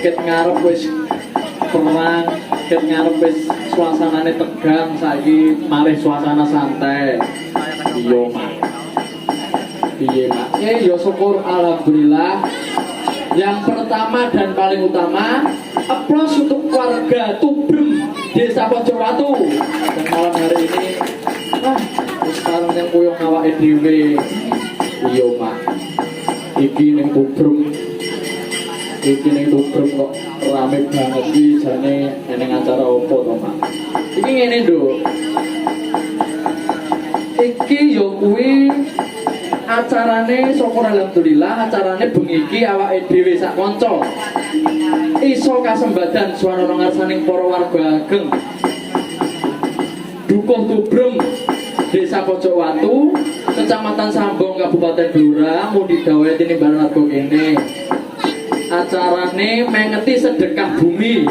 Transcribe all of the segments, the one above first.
ket ngarep wis perang, ket ngarep wis suasanane tegang, saiki malih suasana santai. Iya, Mak. Piye, Mak? Ya syukur alhamdulillah. Yang pertama dan paling utama, aplaus untuk warga Tubrem, Desa Pojowatu. Dan malam hari ini, sekarang yang kuyong awake dhewe. Iya, Mak. Iki ning Tubrem. Iki ning Tubrem kok rame banget iki, jane eneng acara opo to, Mak? Iki ngene, Nduk. Iki yo kuwi acarane syukur alhamdulillah, acarane bengi iki awake dhewe sak kanca iso kasembadan swanana ngarsaning para warga ageng Dukuh Tubrem Desa Pojowatu Kecamatan Sambong Kabupaten Blora mau digawe tinimbalan argo kene. Acarane mengeti sedekah bumi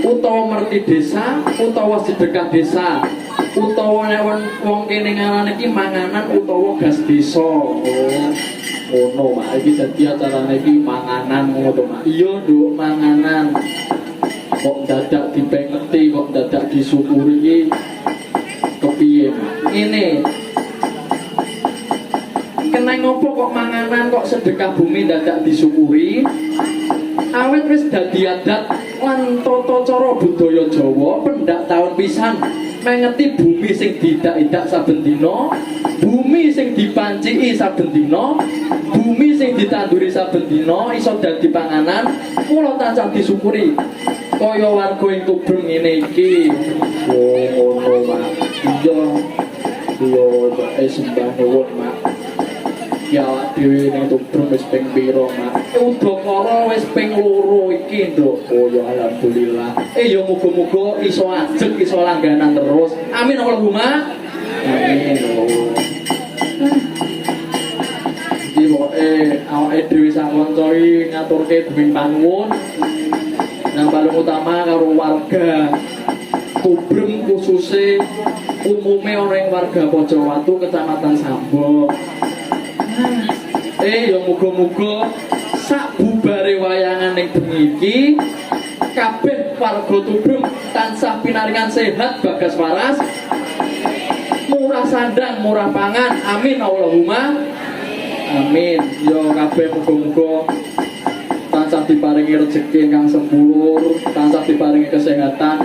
utawa merti desa utawa sedekah desa utawa nek wong kene ngarane iki manganan utawa gas desa. Ngono Mak, iki dadi acarane iki manganan ngono to Mak. Iya nduk manganan. Kok dadak dipengeti kok dadak disyukuri iki kepiye Mak? Ngene. Kena ngopo kok manganan kok sedekah bumi dadak disyukuri? Awet wis dadi adat lan tata cara budaya Jawa pendak taun pisan mengeti bumi sing didak-idak saben dina, bumi sing dipanciki saben dina, bumi sing ditanduri saben dina iso dadi panganan, mula tansah disyukuri. Kaya warga ing Tubrem ngene iki. Oh ngono Mak. Iya sembah nuwun Mak. Ya dhewe ning Tubrem wis ping pira Mak? Udakara wis ping 2 iki, Nduk. Oh ya alhamdulillah. Ya muga-muga iso ajeg iso langganan terus. Amin Allahumma. Amin. Iki pokoke awake dhewe sak kanca iki ngaturke deming panuwun. Yang paling utama karo warga Tubrem khususnya umumnya orang warga Pojowatu Kecamatan Sambong. Ya muga-muga sak bubare wayangan ning bengi iki kabeh warga Tubrem tansah pinaringan sehat bagas waras, murah sandang, murah pangan. Amin Allahumma. Amin. Yo kabeh muga-muga tansah diparingi rezeki ingkang sempulur, tansah diparingi kesehatan.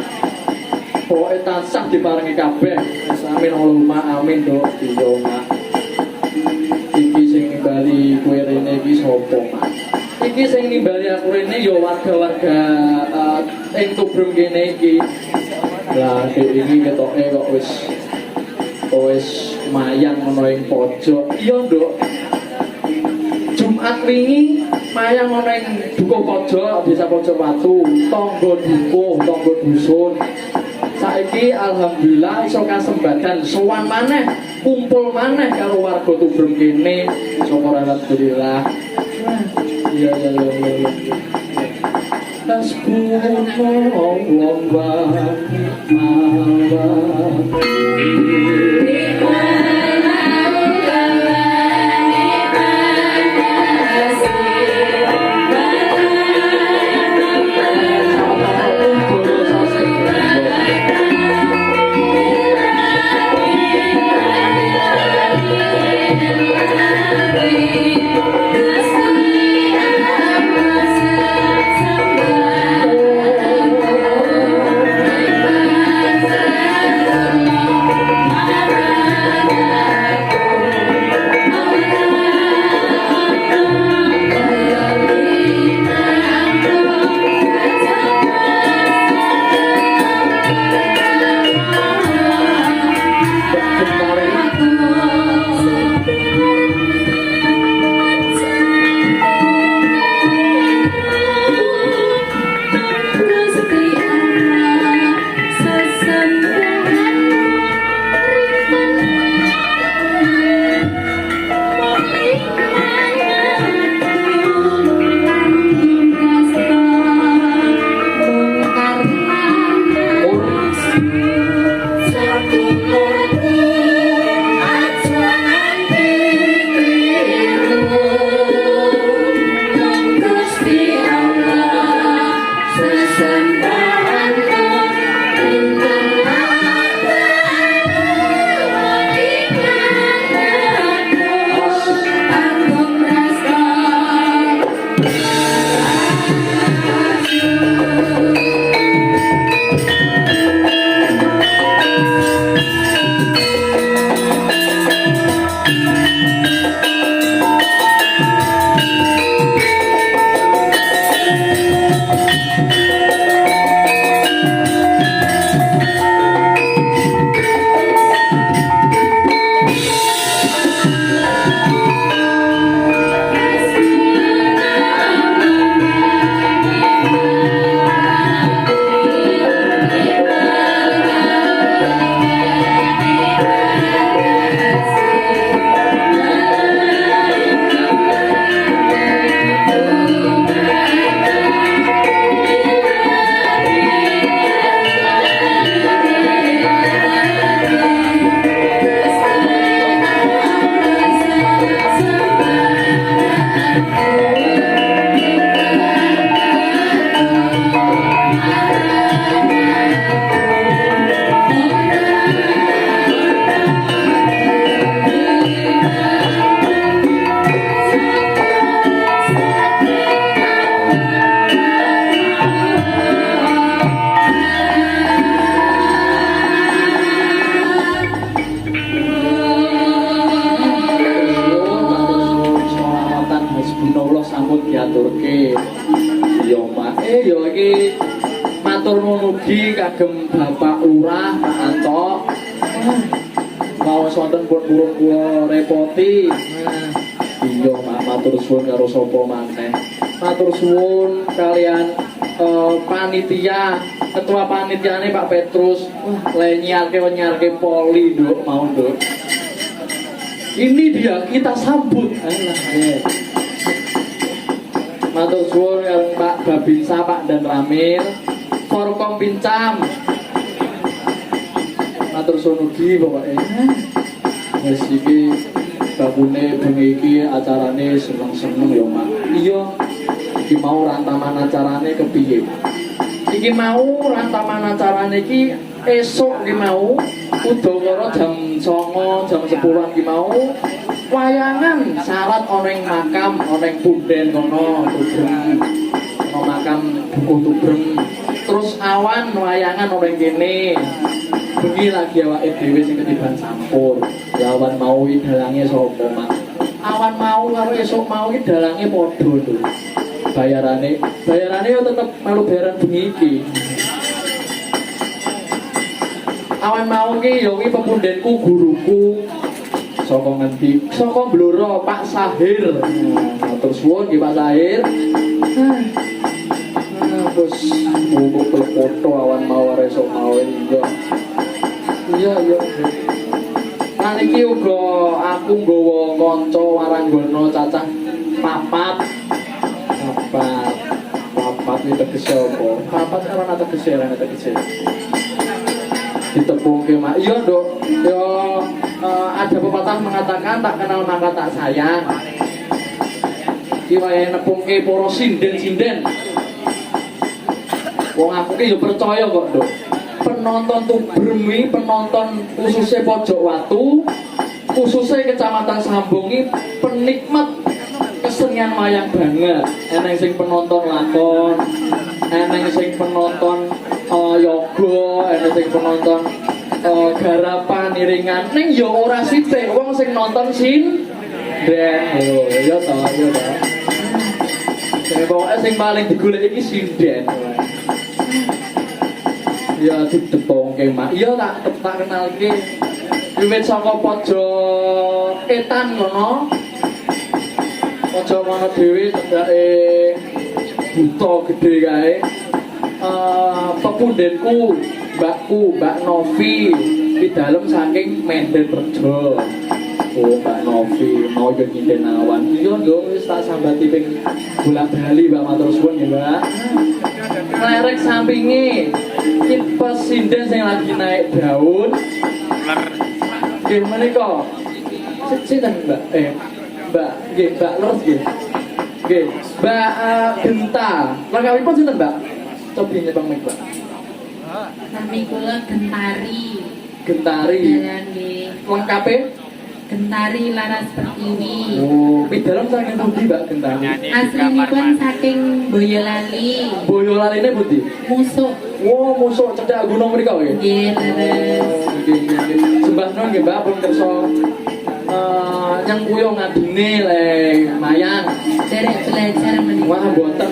Pokoke tansah diparingi kabeh. Amin Allahumma amin, Dok. Iya, Mak. Iki sing nimbali kowe rene iki sapa, Mak? Iki sing nimbali aku rene ya warga-warga ing Tubrem kene iki. Lah iki ketoke kok wis mayang ana ing pojok. Iya, Nduk. Jumat wingi mayang ana ing dukuh pojok desa Pojowatu, tangga dukuh, tangga dusun. Saiki alhamdulillah iso kasembadan sowan maneh, kumpul maneh karo warga Tubrem kene. Syukur alhamdulillah. Iya. menawa sampun diaturke. Iya, Mak. Ya iki matur nuwun ugi kagem Bapak Lurah Pak Anto. Mau sonten pun burung kula repoti. Iya, Mak, matur suwun karo sapa maneh. Matur suwun kalian panitia, ketua panitiane Pak Petrus. Le nyiarke poli, Nduk, mau Nduk. Ini dia kita sambut. Matur suwun karo Pak Babinsa, Pak Dan Ramil, Forkom Pincam. Matur suwun ugi pokoke. Wis iki babune bengi iki acarane seneng-seneng ya, Mak. Iya. Iki mau rantaman acarane kepiye? Iki mau rantaman acarane iki esuk iki mau udakara jam 09.00 jam 10.00 iki mau wayangan syarat ana ing makam ana ing punden kono tubreng ana makam buku tubreng terus awan wayangan ana ing kene bengi lagi awake dhewe sing ketiban sampur awan mau iki dalange sapa Mak awan mau karo esuk mau iki dalange padha lho bayarane yo tetep melu bayaran bengi iki awan mau ki yo ki pepundenku guruku saka ngendi saka Blora Pak Sahir matur suwun nggih Pak Sahir terus buku foto awan mau esuk mau iya lan iki uga aku nggawa kanca waranggana cacah papat ini tegese apa? Papat ora tegese. Ditepungke Mak. Iya, Nduk. Ya ada pepatah mengatakan tak kenal maka tak sayang. Iki wae nepungke para sinden-sinden. Wong aku ki yo percaya kok, Nduk. Penonton Tubremi, penonton khususnya Pojok Watu, khususnya Kecamatan Sambungi, penikmat kesenian wayang banget. Eneng sing penonton lakon, eneng sing penonton yoga, eneng sing penonton garapan iringan. Ning yo ora sithik wong sing nonton sinden. Oh, ya ta, ya ta. Pokoke sing paling digoleki iki sinden. Ya ditepungke Mak. Iya tak kenalke. Wiwit saka pojok etan ngono. Aja ngono dhewe cedhake buta gedhe kae. Pepundenku, Mbak Novi pidalem saking Menden Rejo. Oh, Mbak Novi mau yo nyinden awan. Iya, Nduk, wis tak sambati ping bolak-bali Mbak matur suwun ya, Mbak. Lerek sampinge iki pesinden sing lagi naik daun. Nggih menika. Sinten, Mbak? Mbak, nggih, Mbak Lurs nggih. Nggih, Mbak Genta. Lengkapipun sinten, Mbak? Cobi nyebang mic, Mbak. Nami kula Gentari. Gentari. Nggih. Lengkape? Gentari Laras Pertiwi. Oh, pidalem saking pundi, Mbak Gentari? Aslinipun saking Boyolali. Boyolaline pundi? Musuk. Oh, musuk cedhak gunung mriku nggih. Nggih, leres. Nggih. Sembah nuwun nggih, Mbak, pun kersa nyengkuyo ngadine le mayang. Derek belajar menika. Wah, mboten.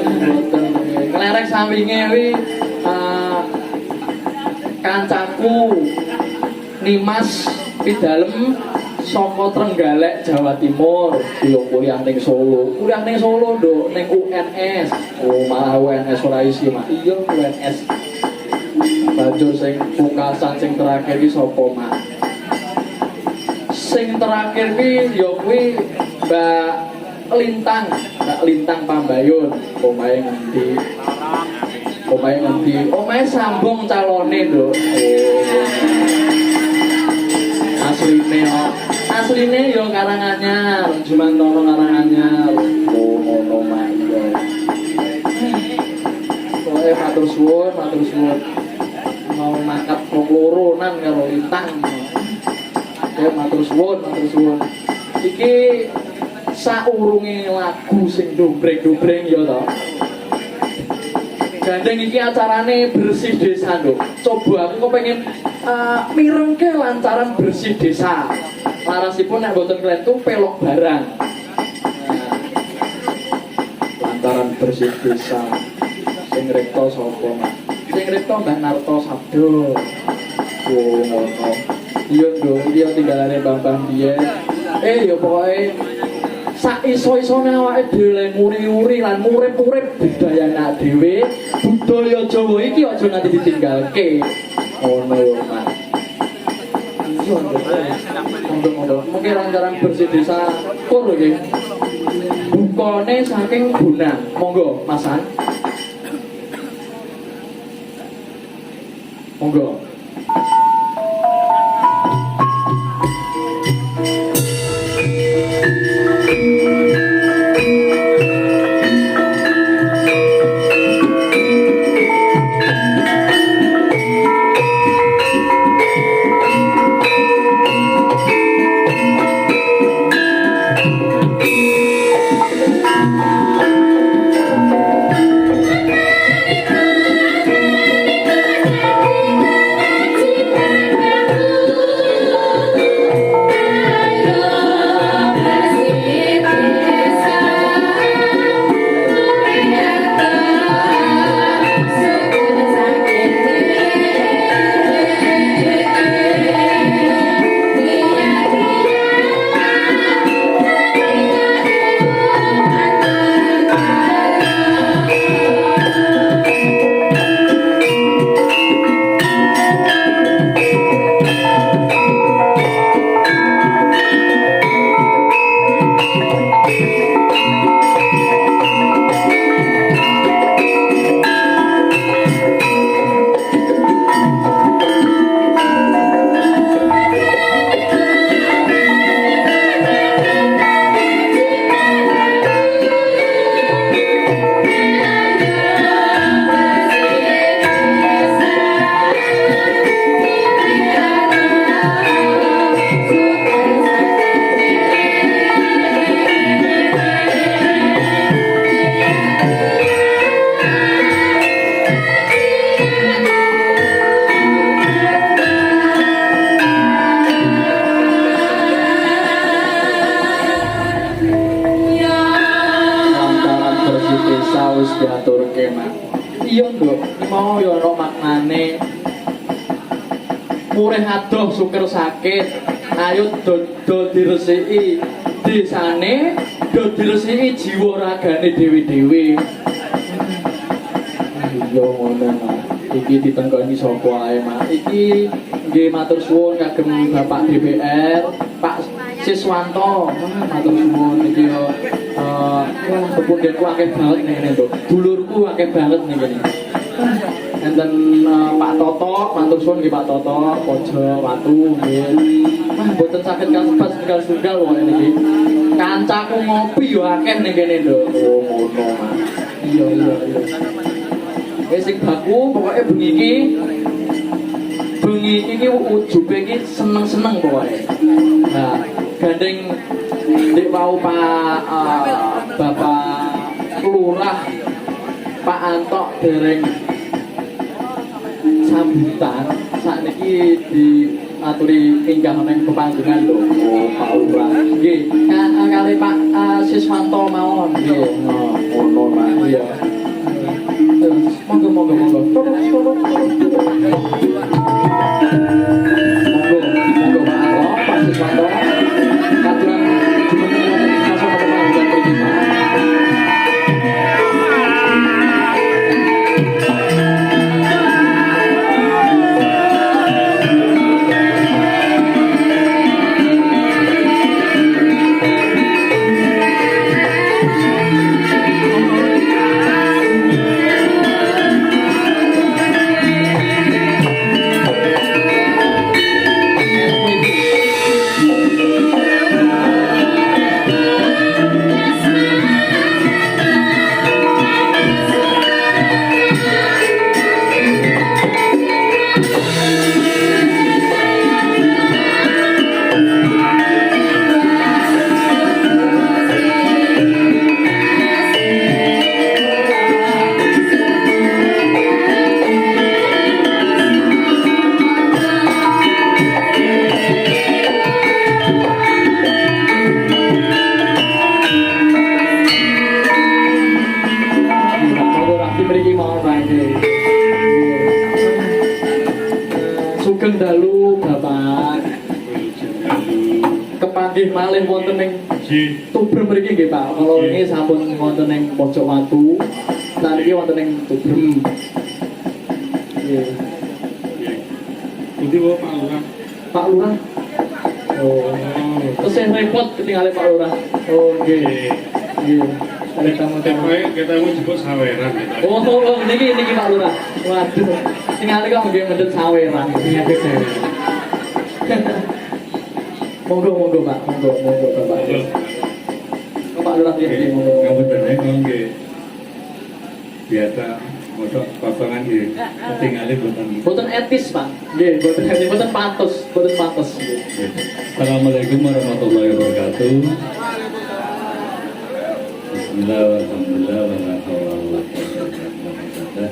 Kelerek sampinge kuwi kancaku Nimas pidalem saka Trenggalek Jawa Timur. Kuliah ning Solo. Kuliah ning Solo, Nduk, ning UNS. Oh, malah UNS ora isi, Mak. Iya, UNS. Banjur sing pungkasan sing terakhir iki sapa, Mak? Sing terakhir ki ya kuwi Mbak Lintang Pambayun. Omahe ngendi? Omahe Sambung calone, Nduk. Asline ya Karanganyar, Jumantono Karanganyar. Oh, ngono Mak. Pokoke matur suwun. Mau mangkat wong loronan karo Lintang. Ya matur suwun. Iki saurunge lagu sing dobreng-dobreng ya to. Gandeng iki acarane bersih desa, Nduk. Coba aku pengen mirengke lantaran bersih desa. Larasipun nek mboten klentu pelok barang. lantaran bersih desa. Sing rekto sapa, Mak? Sing rekto Mbah Narto Sabdo. Oh, ngono. Iya, Nduk, iki tinggalane Bambang biyen. Ya pokoke sak iso-isone awake dhewe nguri-uri lan urip-urip budaya anak dhewe, budaya Jawa iki aja nganti ditinggalke. Ngono yo, Mak. Iya, Nduk. Mungkin lantaran bersih desa kur nggih. Bukane saking Bonang. Monggo, Masan. Monggo. Wis diaturke, Mak. Iya, Nduk. Mau ya ana maknane. Murih adoh suker sakit. Ayo do diresiki desane, do diresiki jiwa ragane dewi-dewi. Iya ngono, Mak. Iki ditengkoni sapa ae, Mak. Iki nggih matur suwun kagem Bapak DPR, Pak Siswanto. Matur suwun iki yo kepundenku akeh banget nih ngene, Nduk. Dulurku akeh banget nih ngene. Enten Pak Toto, matur suwun nggih Pak Toto, Pojo Watu nggih. Wah, mboten saged kasebat setunggal-setunggal wae niki. Kancaku ngopi yo akeh ning kene, Nduk. Oh, ngono, Mas. Iya. Wis sing baku pokoke bengi iki ujube iki seneng-seneng pokoke. Nah, gandeng nek wau Pak Bapak Lurah Pak Antok dereng sambutan sakniki diaturi pinggah neng pepanggengan lho. Oh, Pak Lurah. Nggih, kali Pak Siswanto mawon nggih. Ngono, Mas. Iya. Monggo. Monggo Pak Antok, Pak Siswanto. Katuran jumeneng sasana pepanggengan mriki, Pak. nggih malih wonten ing Nggih. Tubrem mriki nggih Pak. Kalau ini sampun wonten ing pojok watu. Lan iki wonten ing Tubrem. Nggih. Nggih. Pundi wae Pak Lurah? Pak Lurah. Oh. Terus yang repot ketinggalan Pak Lurah. Oh, nggih. Nggih. Ada tamu-tamu. Kita mau jemput saweran kita. Oh, niki Pak Lurah. Waduh. Tinggal kok nggih mendhet saweran. Niki saya. Monggo Pak, monggo Bapak. Pak Lurah nggih monggo. Ngapunten kok nggih. Biasa mosok kosongan nggih. Ketinggalan boten. Boten etis, Pak. Nggih, boten etis, boten patos, boten patos. Assalamualaikum warahmatullahi wabarakatuh. Bismillah, alhamdulillah, wa la hawla wa la quwwata illa billah.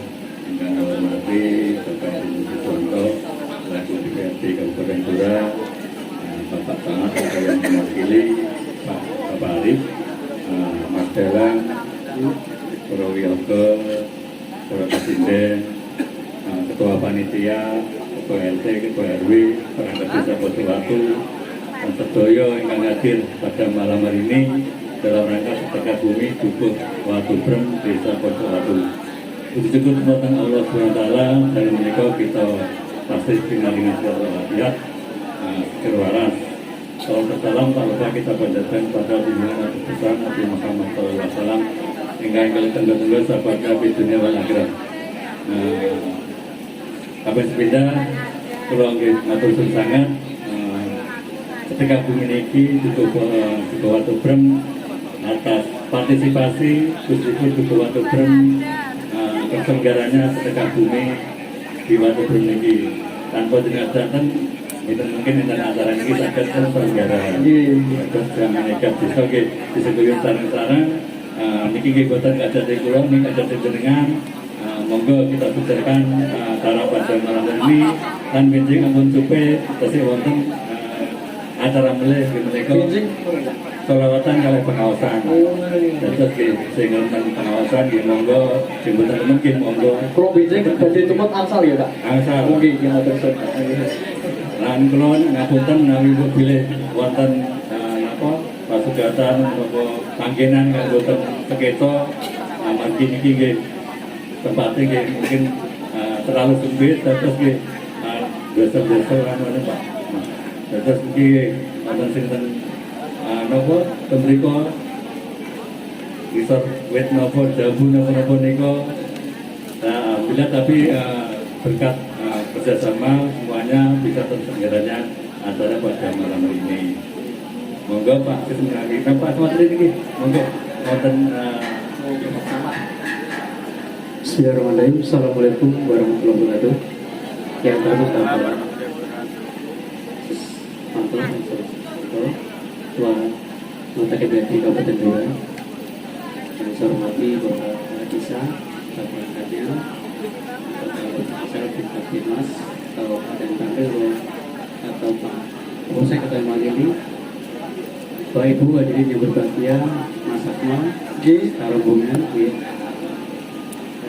Ingkang kula hormati Bapak Ibu Suwanto, selaku DPRD Kabupaten Blora, Bapak Camat yang mewakili Bapak Arif, Mas Delang, Para Wiyoga, Para Presiden, Ketua Panitia, Ketua LT, Ketua RW, perangkat desa Bojowatu, dan sedaya yang hadir pada malam hari ini dalam rangka sedekah bumi Dukuh Watubrem Desa Bojowatu. Puji syukur kepada Allah SWT dan menika kita pasti dengan wasiat zikir waras. Salam salam tak lupa kita panjatkan pada junjungan Nabi besar Nabi Muhammad SAW hingga kali tengah-tengah sahabat kami dunia wal akhirat. Kapan sepeda kalau nggih matur suwun sangat ketika bumi niki Dukuh Watubrem atas partisipasi khususnya Dukuh Watubrem persenggaranya sedekah bumi di Watubrem niki tanpa jenazah itu mungkin dengan acara ini saged persenggaraan. Terus jangan nekat bisa disebut sarang-sarang niki nggih boten kados kula niki kados jenengan. Monggo kita bicarakan cara pada malam ini dan benjing ampun supe tesih wonten acara melih menika selawatan kali pengawasan. Terus sehingga tentang pengawasan di monggo jemputan mungkin monggo. Kalau benjing badhe tumut angsal ya Pak. Angsal. Nggih nggih matur suwun. Lan kula ngapunten menawi pilih wonten napa pasugatan napa panggenan kanggo seketo amargi niki nggih tempatnya nggih mungkin terlalu sempit terus nggih biasa-biasa kan ngono Pak. Terus niki wonten sinten napa temriko resort wet napa jambu napa nika bila tapi berkat kerjasama semuanya bisa terselenggaranya acara pada malam hari ini. Monggo Pak Kesemanggi, Pak Matri ini, monggo wonten Bismillahirrahmanirrahim. Assalamualaikum warahmatullahi wabarakatuh. Yang pertama Ketua Mata KPRD Kabupaten Blora, yang saya hormati Bapak Desa, Bapak Angkatnya, Bapak Tingkat Dinas, atau Pak Denpasar atau Pak Polsek atau Malini, Bapak Ibu hadirin yang berbahagia, Mas Akmal, Rombongan,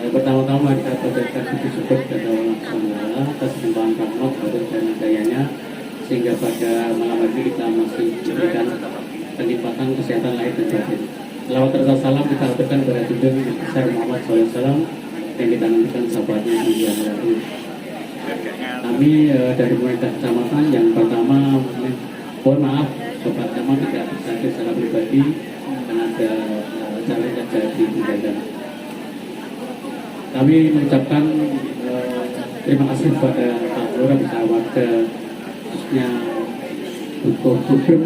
pertama-tama kita panjatkan puji syukur kepada Allah SWT atas limpahan rahmat dan hidayahnya sehingga pada malam hari kita masih diberikan kenikmatan kesehatan lahir dan batin. Selawat serta salam kita aturkan kepada junjungan Nabi besar Muhammad SAW yang kita nantikan sahabatnya di hari. Kami dari pemerintah kecamatan yang pertama mohon maaf Sobat Camat tidak bisa secara pribadi karena ada acara yang jadi mendadak. Kami mengucapkan terima kasih kepada Pak Lurah beserta warga khususnya Dukuh Watubrem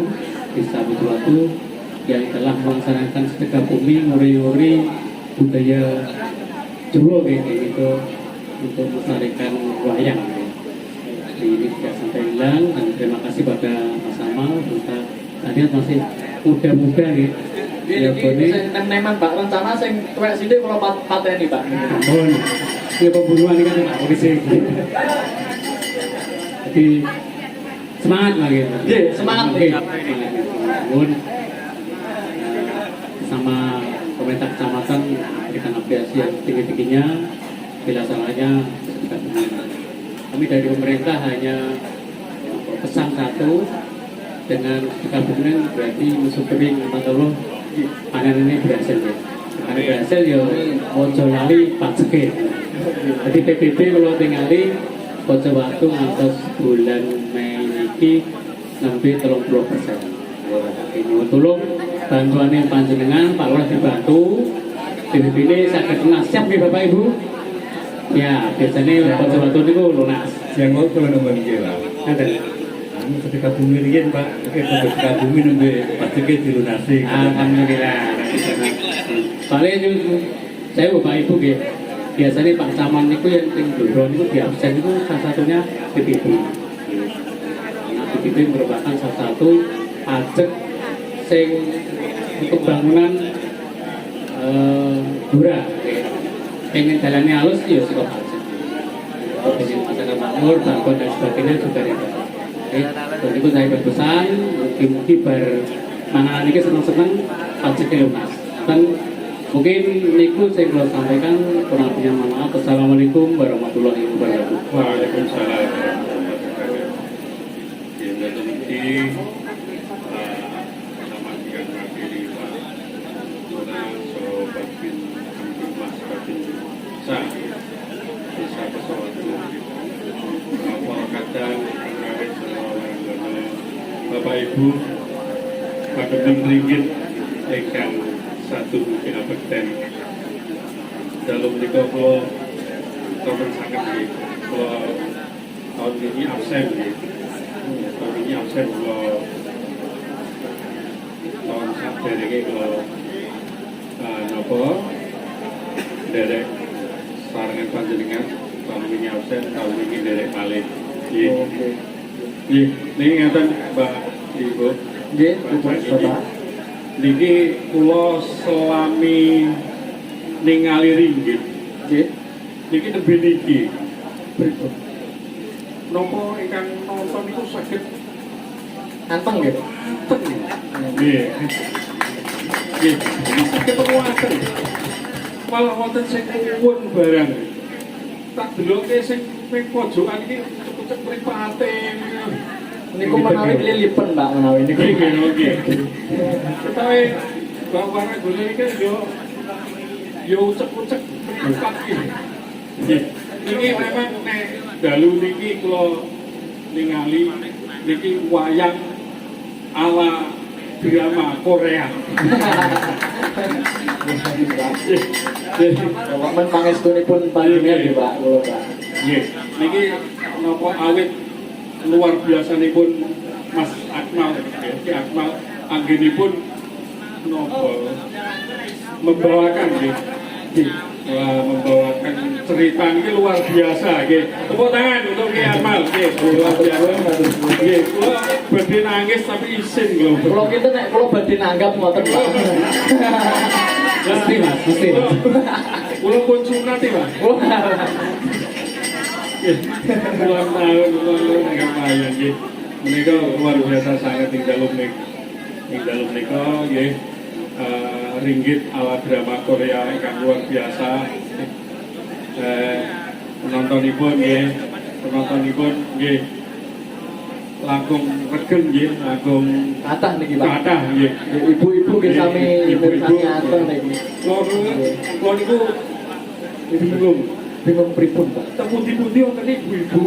Desa Bojowatu yang telah melaksanakan sedekah bumi nguri-nguri budaya Jawa kayak gitu untuk melestarikan wayang. Jadi ini tidak sampai hilang dan terima kasih pada Mas Amal serta tadi masih muda-muda gitu. Ya ini neman Pak rencana sing tuwek sithik kula pateni Pak. Ampun. Ini pembunuhan ini kan Pak polisi. Jadi semangat lagi. Nggih, semangat Oke. nggih. Ampun. Sama pemerintah kecamatan berikan apresiasi yang tinggi-tingginya bila salahnya kita benar. Kami dari pemerintah hanya pesan satu dengan kabungan berarti mensyukuri nikmat Allah panen ini berhasil ya. Panen berhasil ya ojo lali paceke. Jadi PBB kalau tinggali ojo waktu ngantos bulan Mei ini nembe 30%. Ini tolong bantuannya panjenengan Pak Lurah dibantu. PBB ini saged nasib nih Bapak Ibu. Ya, biasanya ojo waktu niku lunas. Yang mau teman-teman kira. Ngaten. Ketika bumi ini Pak, ketika bumi nembe paceke dilunasi. Alhamdulillah. Soalnya saya Bapak Ibu ya, biasanya Pak Caman itu yang tinggal itu di absen itu salah satunya PBB. Nah, PBB merupakan salah satu pajak sing untuk bangunan Dura. Pengen jalannya halus ya sih pajak. Pengen masyarakat makmur, bangun dan sebagainya juga ya. Dan itu saya berpesan, mungkin bermangan ini senang-senang pajaknya lunas. Dan mungkin niku saya belum sampaikan, kurang lebihnya mohon maaf. Assalamualaikum warahmatullahi wabarakatuh. Waalaikumsalam warahmatullahi wabarakatuh. Yang memiliki selamat yang mewakili Pak Lurah Sobat bin Mas Batin Sa Desa Pesawatu Kapal Kadang Kawit Selawaranggono Bapak Ibu Paketing ringgit ingkang satu abekten dalam menika kula kapan sangat nggih kula tahun ini absen nggih tahun ini absen kula tahun saderenge kula napa derek sarengan panjenengan tahun ini absen tahun ini derek malih nggih nggih niki ngaten Mbak Ibu Nggih, Bapak Bapak. niki kula selami ningali ringgit Nggih. niki nembe niki Berikut. napa ingkang nonton iku saged Anteng nggih. nggih nggih saged penguatan malah wonten sing kuwun barang tak deloke sing ning pojokan iki cek mripate Niku menawi lilipen Mbak menawi niku. nggih tetapi bapak gula iki kan yo ucek-ucek mripat iki nggih niki memang nek dalu niki kula ningali niki wayang ala drama Korea. Bapak men pangestunipun panjenengan nggih Pak, kula Pak. Nggih, niki napa awit luar biasanipun Mas Akmal, Ki Akmal anggenipun napa membawakan nggih. Wah, membawakan cerita ini luar biasa nggih. Tepuk tangan untuk Ki Akmal nggih. Luar biasa. Nggih, kula badhe nangis tapi isin lho. Kula kinten nek kula badhe nanggap ngoten Pak. Mesti Mas, mesti. Kula pun sunat ya, Mas. Ulang tahun nggak payah nggih. Menika luar biasa sangat ing dalem menika nggih. Ringgit ala drama Korea ingkang luar biasa. Penontonipun nggih langkung regen nggih, langkung Kathah niki Pak. kathah nggih. Ibu-ibu nggih sami Ibu-ibu. ngaten niki. Kula niku bingung. Bingung pripun Pak? Tepundi-pundi wonten ibu-ibu.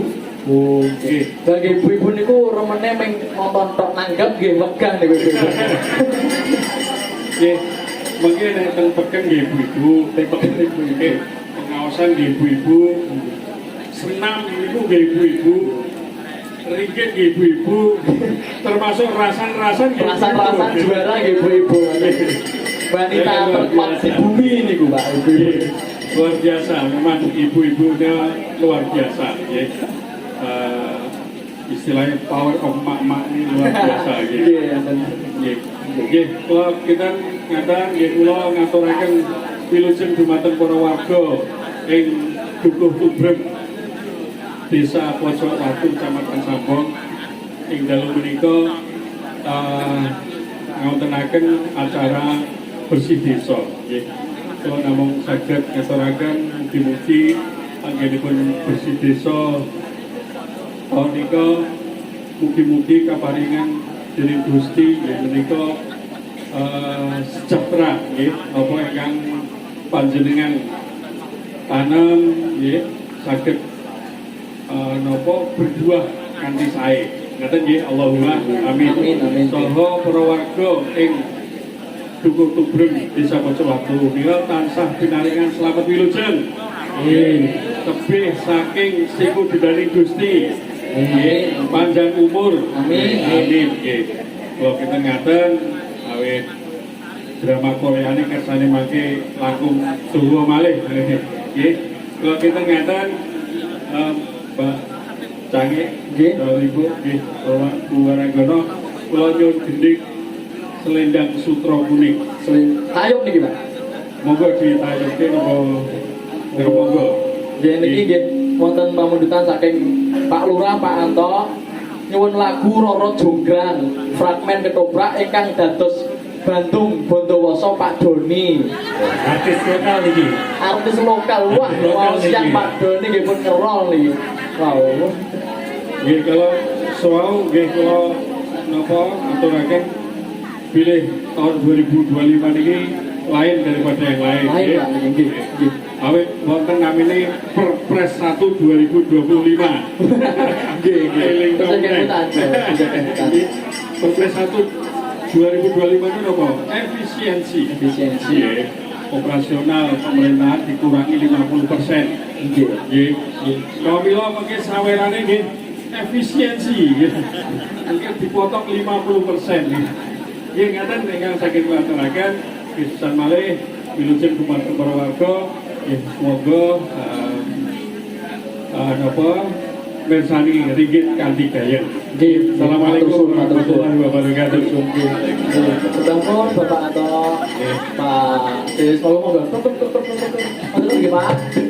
Oh, Nggih. bagi ibu-ibu niku remene meng nonton tok nanggap nggih wegah niku ibu. Nggih, mungkin nek teng peken nggih ibu-ibu, teng peken ibu-ibu, pengawasan nggih ibu-ibu, senam niku nggih ibu-ibu, ringgit nggih ibu-ibu, termasuk rasan-rasan nggih Rasan-rasan juara nggih ibu-ibu. Wanita terkuat di bumi niku Pak ibu-ibu. Luar biasa, memang ibu-ibunya luar biasa ya. Istilahnya power of mak-mak ini luar biasa ya. Iya, Nggih, kula kita ngaten nggih kula ngaturaken wilujeng dumateng para warga ing Dukuh Tubrem Desa Pojok Watu Kecamatan Sambong ing dalu menika ngawontenaken acara bersih desa nggih. Kula namung saged ngaturaken mugi-mugi anggenipun bersih desa tahun nika mugi-mugi kaparingan dening Gusti nggih menika sejahtera nggih apa ingkang panjenengan tanem nggih saged napa berbuah kanthi sae. Ngaten nggih Allahumma amin. Amin, amin. Saha para warga ing Dukuh Tubreng Desa Pocowatu menika tansah pinaringan slamet wilujeng. Nggih, tebih saking siku didaning Gusti. Nggih, panjang umur. Amin. Amin nggih. Kula kinten ngaten awit drama Koreane kersane mangke langkung tuwa malih. Nggih. Kula kinten ngaten Mbak Cange Nggih. Ibu nggih Bu Waranggono kula nyuwun gendhing selendang sutra kuning. Tayub niki, Pak. Monggo ditayuke napa monggo. Nggih niki nggih wonten pamundutan saking Pak Lurah Pak Anto nyuwun lagu Roro Jonggrang fragmen ketoprak ingkang dados Bandung Bondowoso Pak Doni. Artis lokal iki. Artis lokal wah Artis lokal mau siang niki. Pak Doni nggih pun ngerol niki. Wow. Nggih kalau soal nggih kula napa aturaken pilih tahun 2025 niki lain daripada yang lain. Lain nggih. Pak nggih nggih. Awit wonten namine Perpres 1 2025. Nggih nggih. Eling Terus tahun kemutan. Jadi Perpres 1 2025 itu apa? Efisiensi. Efisiensi. Nggih. Operasional pemerintahan dikurangi 50%. Nggih. Nggih. Kamila mungkin sawerane nggih efisiensi nggih. Mungkin dipotong 50%. Nggih ngaten ingkang saking kula aturaken pisan malih wilujeng dumateng para warga nggih semoga napa mirsani ringgit kanthi gayeng. Nggih. Assalamualaikum Matur suwun. warahmatullahi wabarakatuh. Sedang pun Bapak atau Pak Des, kalau mau nggak, nggih Pak.